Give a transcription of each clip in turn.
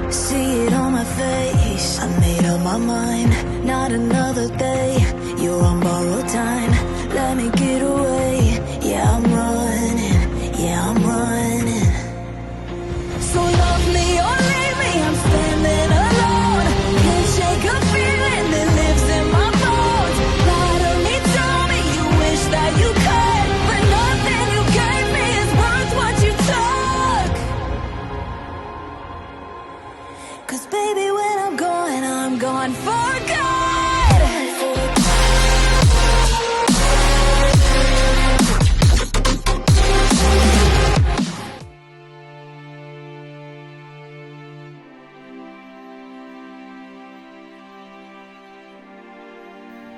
See it on my face, I made up my mind. Not another day, you're on borrowed time. Let me get away, yeah I'm running, yeah I'm running. So love me or leave me, I'm standing alone. Can't shake a feeling that lives in my bones. Lie to me, tell me you wish that you could, but nothing you gave me is worth what you took. 'Cause baby when I'm gone for good.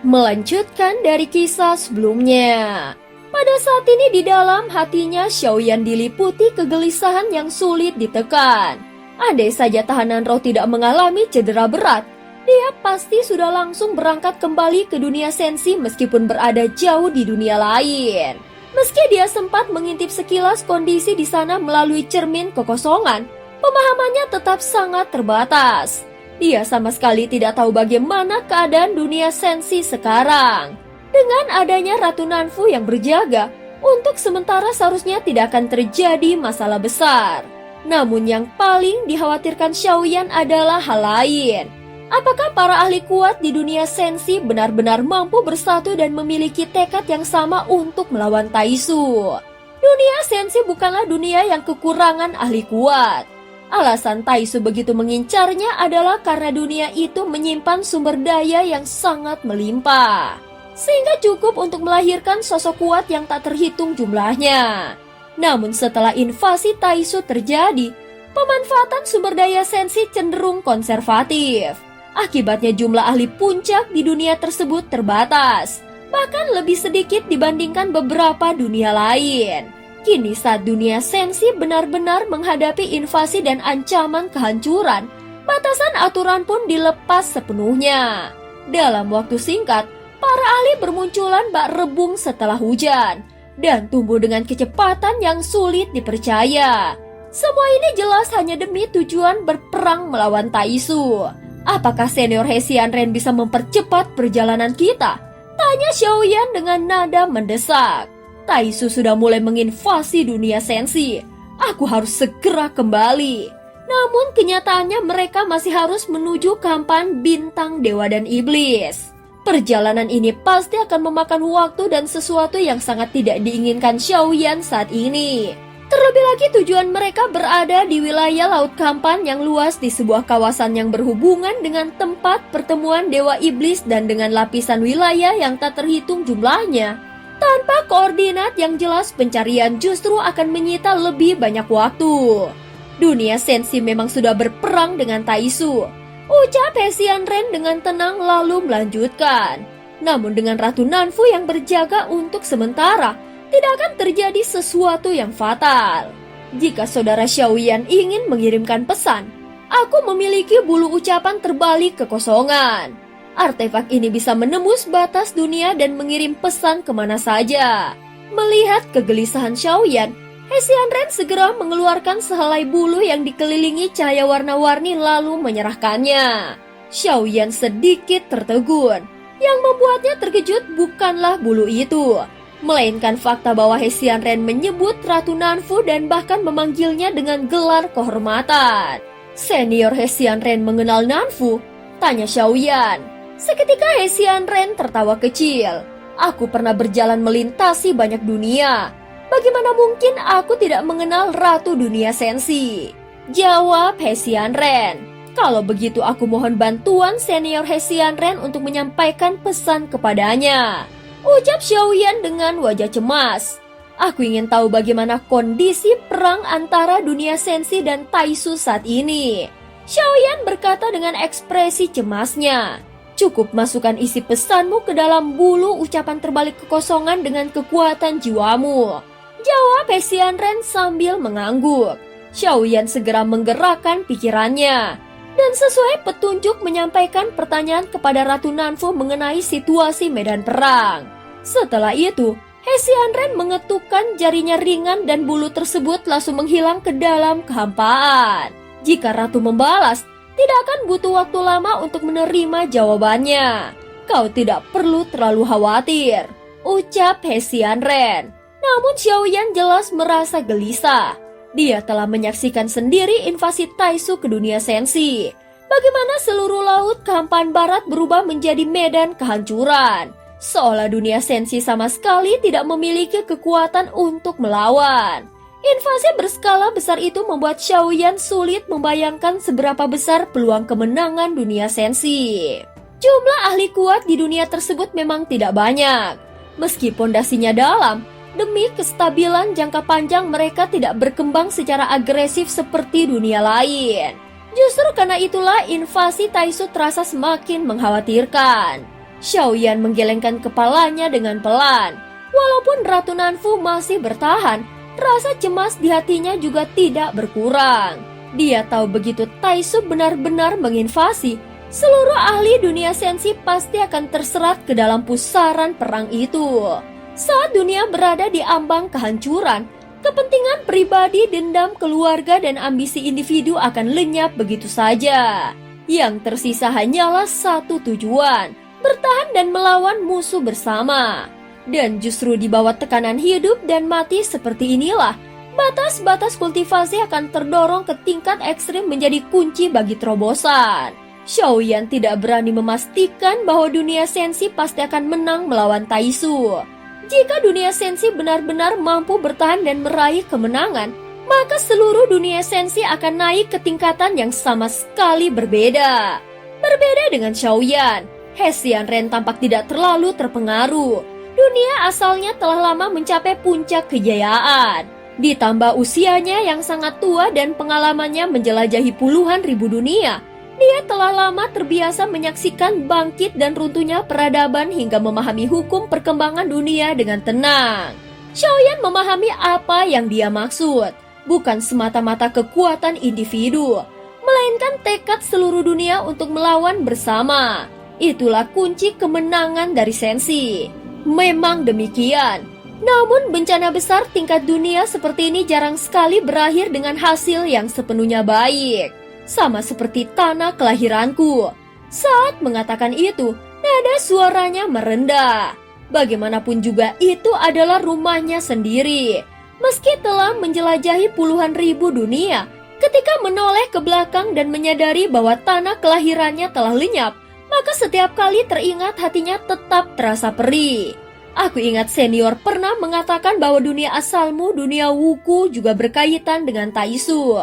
Melanjutkan dari kisah sebelumnya. Pada saat ini di dalam hatinya Xiaoyan diliputi kegelisahan yang sulit ditekan. Andai saja tahanan roh tidak mengalami cedera berat, dia pasti sudah langsung berangkat kembali ke dunia sensi meskipun berada jauh di dunia lain. Meski dia sempat mengintip sekilas kondisi di sana melalui cermin kekosongan, pemahamannya tetap sangat terbatas. Dia sama sekali tidak tahu bagaimana keadaan dunia sensi sekarang. Dengan adanya Ratu Nanfu yang berjaga, untuk sementara seharusnya tidak akan terjadi masalah besar. Namun yang paling dikhawatirkan Xiaoyan adalah hal lain. Apakah para ahli kuat di dunia sensi benar-benar mampu bersatu dan memiliki tekad yang sama untuk melawan Taisu? Dunia sensi bukanlah dunia yang kekurangan ahli kuat. Alasan Taisu begitu mengincarnya adalah karena dunia itu menyimpan sumber daya yang sangat melimpah, sehingga cukup untuk melahirkan sosok kuat yang tak terhitung jumlahnya. Namun setelah invasi Taisu terjadi, pemanfaatan sumber daya sensi cenderung konservatif. Akibatnya jumlah ahli puncak di dunia tersebut terbatas, bahkan lebih sedikit dibandingkan beberapa dunia lain. Kini saat dunia sensi benar-benar menghadapi invasi dan ancaman kehancuran, batasan aturan pun dilepas sepenuhnya. Dalam waktu singkat, para ahli bermunculan bak rebung setelah hujan, dan tumbuh dengan kecepatan yang sulit dipercaya. Semua ini jelas hanya demi tujuan berperang melawan Taisu. Apakah senior Hesian Ren bisa mempercepat perjalanan kita? Tanya Xiaoyan dengan nada mendesak. Taisu sudah mulai menginvasi dunia sensi. Aku harus segera kembali. Namun kenyataannya mereka masih harus menuju kampan bintang dewa dan iblis. Perjalanan ini pasti akan memakan waktu dan sesuatu yang sangat tidak diinginkan Xiaoyan saat ini. Terlebih lagi tujuan mereka berada di wilayah Laut Kampan yang luas di sebuah kawasan yang berhubungan dengan tempat pertemuan dewa iblis dan dengan lapisan wilayah yang tak terhitung jumlahnya. Tanpa koordinat yang jelas, pencarian justru akan menyita lebih banyak waktu. Dunia sensi memang sudah berperang dengan Taisu, ucap Hesian Ren dengan tenang lalu melanjutkan. Namun dengan Ratu Nanfu yang berjaga untuk sementara, tidak akan terjadi sesuatu yang fatal. Jika saudara Xiaoyan ingin mengirimkan pesan, aku memiliki bulu ucapan terbalik kekosongan. Artefak ini bisa menembus batas dunia dan mengirim pesan kemana saja. Melihat kegelisahan Xiaoyan, Hesian Ren segera mengeluarkan sehelai bulu yang dikelilingi cahaya warna-warni lalu menyerahkannya. Xiaoyan sedikit tertegun. Yang membuatnya terkejut bukanlah bulu itu, melainkan fakta bahwa Hesian Ren menyebut Ratu Nanfu dan bahkan memanggilnya dengan gelar kehormatan. Senior Hesian Ren mengenal Nanfu? Tanya Xiaoyan. Seketika Hesian Ren tertawa kecil. Aku pernah berjalan melintasi banyak dunia. Bagaimana mungkin aku tidak mengenal Ratu Dunia Sensi? Jawab Hesian Ren. Kalau begitu aku mohon bantuan senior Hesian Ren untuk menyampaikan pesan kepadanya, ucap Xiaoyan dengan wajah cemas. Aku ingin tahu bagaimana kondisi perang antara dunia sensi dan Taisu saat ini. Xiaoyan berkata dengan ekspresi cemasnya. Cukup masukkan isi pesanmu ke dalam bulu ucapan terbalik kekosongan dengan kekuatan jiwamu, jawab Hesian Ren sambil mengangguk. Xiaoyan segera menggerakkan pikirannya dan sesuai petunjuk menyampaikan pertanyaan kepada Ratu Nanfu mengenai situasi medan perang. Setelah itu, Hesian Ren mengetukkan jarinya ringan dan bulu tersebut langsung menghilang ke dalam kehampaan. Jika ratu membalas, tidak akan butuh waktu lama untuk menerima jawabannya. Kau tidak perlu terlalu khawatir, ucap Hesian Ren. Namun Xiaoyan jelas merasa gelisah. Dia telah menyaksikan sendiri invasi Taisu ke dunia sensi. Bagaimana seluruh laut Kehampaan Barat berubah menjadi medan kehancuran. Seolah dunia sensi sama sekali tidak memiliki kekuatan untuk melawan. Invasi berskala besar itu membuat Xiaoyan sulit membayangkan seberapa besar peluang kemenangan dunia sensi. Jumlah ahli kuat di dunia tersebut memang tidak banyak. Meski pondasinya dalam, demi kestabilan jangka panjang mereka tidak berkembang secara agresif seperti dunia lain. Justru karena itulah invasi Taisu terasa semakin mengkhawatirkan. Xiaoyan menggelengkan kepalanya dengan pelan. Walaupun Ratu Nanfu masih bertahan, rasa cemas di hatinya juga tidak berkurang. Dia tahu begitu Taisu benar-benar menginvasi, seluruh ahli dunia sensi pasti akan terserat ke dalam pusaran perang itu. Saat dunia berada di ambang kehancuran, kepentingan pribadi, dendam, keluarga, dan ambisi individu akan lenyap begitu saja. Yang tersisa hanyalah satu tujuan, bertahan dan melawan musuh bersama. Dan justru di bawah tekanan hidup dan mati seperti inilah, batas-batas kultivasi akan terdorong ke tingkat ekstrim menjadi kunci bagi terobosan. Xiaoyan tidak berani memastikan bahwa dunia sensi pasti akan menang melawan Taisu. Jika dunia sensi benar-benar mampu bertahan dan meraih kemenangan, maka seluruh dunia sensi akan naik ke tingkatan yang sama sekali berbeda. Berbeda dengan Xiaoyan, Hesian Ren tampak tidak terlalu terpengaruh. Dunia asalnya telah lama mencapai puncak kejayaan. Ditambah usianya yang sangat tua dan pengalamannya menjelajahi puluhan ribu dunia, dia telah lama terbiasa menyaksikan bangkit dan runtuhnya peradaban hingga memahami hukum perkembangan dunia dengan tenang. Xiaoyan memahami apa yang dia maksud, bukan semata-mata kekuatan individu, melainkan tekad seluruh dunia untuk melawan bersama. Itulah kunci kemenangan dari sensi. Memang demikian. Namun bencana besar tingkat dunia seperti ini jarang sekali berakhir dengan hasil yang sepenuhnya baik. Sama seperti tanah kelahiranku. Saat mengatakan itu, nada suaranya merendah. Bagaimanapun juga itu adalah rumahnya sendiri. Meski telah menjelajahi puluhan ribu dunia, ketika menoleh ke belakang dan menyadari bahwa tanah kelahirannya telah lenyap, maka setiap kali teringat hatinya tetap terasa perih. Aku ingat senior pernah mengatakan bahwa dunia asalmu, dunia Wuku, juga berkaitan dengan Taisu.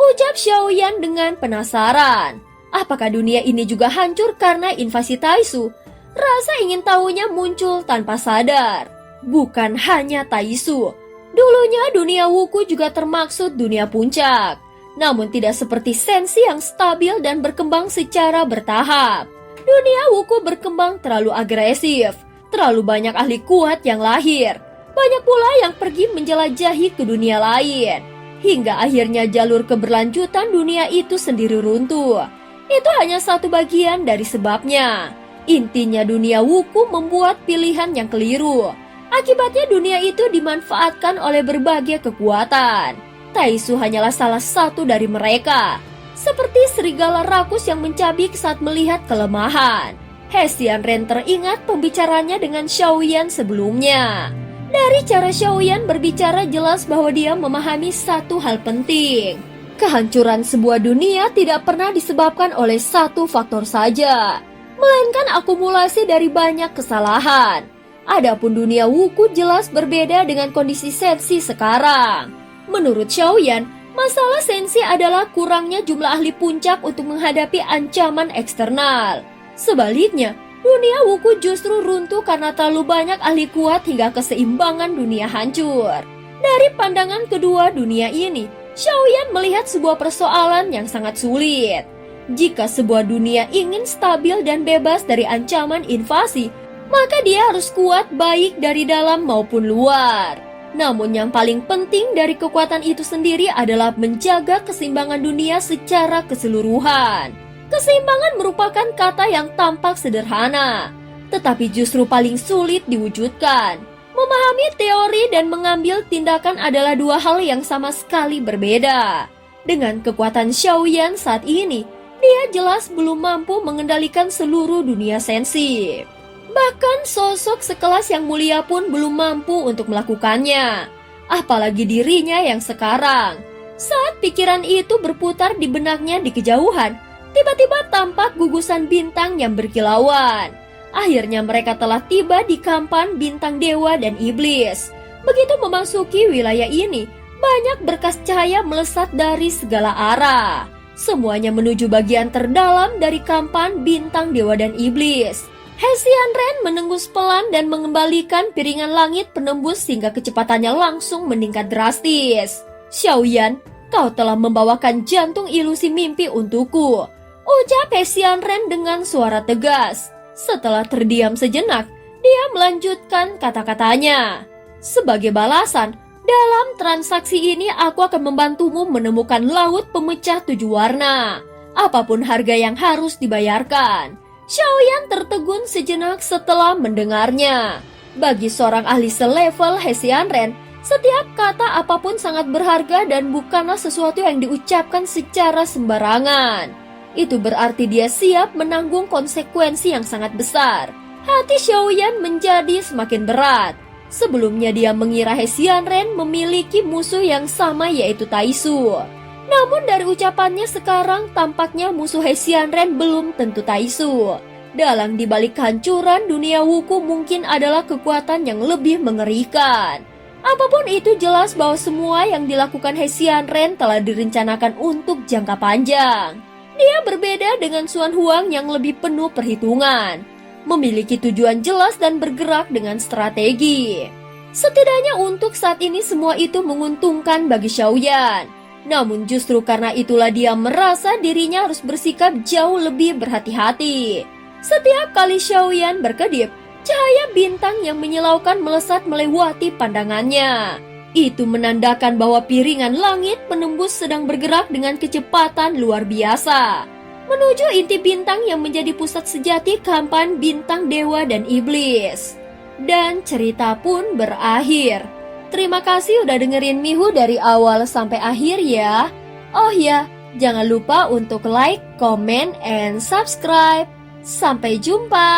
Ucap Xiaoyan dengan penasaran. Apakah dunia ini juga hancur karena invasi Taisu? Rasa ingin tahunya muncul tanpa sadar. Bukan hanya Taisu. Dulunya dunia Wuku juga termaksud dunia puncak. Namun tidak seperti sensi yang stabil dan berkembang secara bertahap. Dunia Wuku berkembang terlalu agresif. Terlalu banyak ahli kuat yang lahir. Banyak pula yang pergi menjelajahi ke dunia lain. Hingga akhirnya jalur keberlanjutan dunia itu sendiri runtuh. Itu hanya satu bagian dari sebabnya. Intinya dunia Wuku membuat pilihan yang keliru. Akibatnya dunia itu dimanfaatkan oleh berbagai kekuatan. Taisu hanyalah salah satu dari mereka. Seperti serigala rakus yang mencabik saat melihat kelemahan. Hesian Ren teringat pembicaranya dengan Xiaoyan sebelumnya. Dari cara Xiaoyan berbicara jelas bahwa dia memahami satu hal penting. Kehancuran sebuah dunia tidak pernah disebabkan oleh satu faktor saja, melainkan akumulasi dari banyak kesalahan. Adapun dunia Wuku jelas berbeda dengan kondisi sensi sekarang. Menurut Xiaoyan, masalah sensi adalah kurangnya jumlah ahli puncak untuk menghadapi ancaman eksternal. Sebaliknya, dunia Wuku justru runtuh karena terlalu banyak ahli kuat hingga keseimbangan dunia hancur. Dari pandangan kedua dunia ini, Xiaoyan melihat sebuah persoalan yang sangat sulit. Jika sebuah dunia ingin stabil dan bebas dari ancaman invasi, maka dia harus kuat baik dari dalam maupun luar. Namun yang paling penting dari kekuatan itu sendiri adalah menjaga keseimbangan dunia secara keseluruhan. Keseimbangan merupakan kata yang tampak sederhana, tetapi justru paling sulit diwujudkan. Memahami teori dan mengambil tindakan adalah dua hal yang sama sekali berbeda. Dengan kekuatan Xiaoyan saat ini, dia jelas belum mampu mengendalikan seluruh dunia sensi. Bahkan sosok sekelas Yang Mulia pun belum mampu untuk melakukannya. Apalagi dirinya yang sekarang. Saat pikiran itu berputar di benaknya di kejauhan, tiba-tiba tampak gugusan bintang yang berkilauan. Akhirnya mereka telah tiba di kampan bintang dewa dan iblis. Begitu memasuki wilayah ini, banyak berkas cahaya melesat dari segala arah. Semuanya menuju bagian terdalam dari kampan bintang dewa dan iblis. Hesian Ren menengus pelan dan mengembalikan piringan langit penembus hingga kecepatannya langsung meningkat drastis. Xiaoyan, kau telah membawakan jantung ilusi mimpi untukku, ucap Hesian Ren dengan suara tegas. Setelah terdiam sejenak, dia melanjutkan kata-katanya. Sebagai balasan, dalam transaksi ini aku akan membantumu menemukan laut pemecah 7 warna. Apapun harga yang harus dibayarkan. Xiaoyan tertegun sejenak setelah mendengarnya. Bagi seorang ahli selevel Hesian Ren, setiap kata apapun sangat berharga dan bukanlah sesuatu yang diucapkan secara sembarangan. Itu berarti dia siap menanggung konsekuensi yang sangat besar. Hati Xiaoyan menjadi semakin berat. Sebelumnya dia mengira Hesian Ren memiliki musuh yang sama yaitu Taisu. Namun dari ucapannya sekarang tampaknya musuh Hesian Ren belum tentu Taisu. Dalang dibalik kehancuran dunia wuku mungkin adalah kekuatan yang lebih mengerikan. Apapun itu jelas bahwa semua yang dilakukan Hesian Ren telah direncanakan untuk jangka panjang. Dia berbeda dengan Xuan Huang yang lebih penuh perhitungan. Memiliki tujuan jelas dan bergerak dengan strategi. Setidaknya untuk saat ini semua itu menguntungkan bagi Xiaoyan. Namun justru karena itulah dia merasa dirinya harus bersikap jauh lebih berhati-hati. Setiap kali Xiaoyan berkedip, cahaya bintang yang menyilaukan melesat melewati pandangannya. Itu menandakan bahwa piringan langit penembus sedang bergerak dengan kecepatan luar biasa. Menuju inti bintang yang menjadi pusat sejati kampan bintang dewa dan iblis. Dan cerita pun berakhir. Terima kasih udah dengerin Mihu dari awal sampai akhir ya. Oh ya, jangan lupa untuk like, comment, and subscribe. Sampai jumpa.